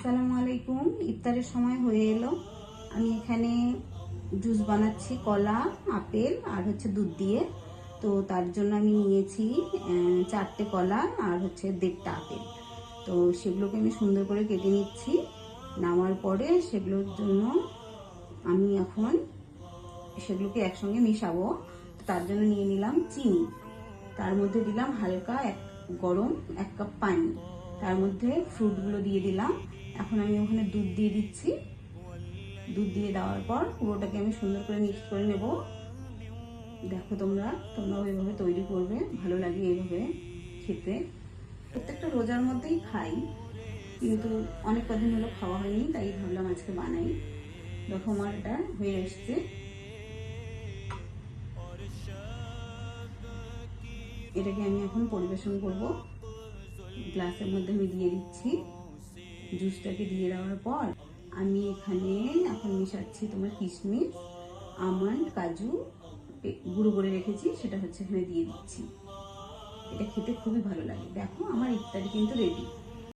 আসসালামু আলাইকুম। ইফতারের সময় হয়ে এলো। আমি এখানে জুস বানাচ্ছি কলা, আপেল আর দুধ দিয়ে। তো তার জন্য আমি নিয়েছি 4টে কলা আর 1.5টা আপেল। তো সেগুলোকে আমি সুন্দর করে কেটে নিচ্ছি। নেওয়ার পরে সেগুলোর জন্য আমি এখন সেগুলোকে একসঙ্গে মিশাবো। তার জন্য নিয়ে নিলাম চিনি, তার মধ্যে দিলাম হালকা গরম 1 কাপ পানি, তার মধ্যে ফ্রুটগুলো দিয়ে দিলাম। এখন আমি ওখানে দুধ দিয়ে দিচ্ছি। দুধ দিয়ে দেওয়ার পর পুরোটাকে আমি সুন্দর করে মিক্স করে নেব। দেখো তোমরাও এভাবে তৈরি করবে, ভালো লাগে এইভাবে খেতে। প্রত্যেকটা রোজার মধ্যেই খাই, কিন্তু অনেক কদিন হলো খাওয়া হয়নি, তাই ভাবলাম আজকে বানাই। দেখো আমার এটা হয়ে এসছে। এটাকে আমি এখন পরিবেশন করব। গ্লাসের মধ্যে আমি দিয়ে দিচ্ছি। জুসটাকে দিয়ে দেওয়ার পর আমি এখানে এখন মিশাচ্ছি তোমার কিশমিশ, আমন্ড, কাজু গুঁড়ো করে রেখেছি, সেটা এখানে দিয়ে দিচ্ছি। এটা খেতে খুবই ভালো লাগে। দেখো আমার ইফতারি কিন্তু রেডি।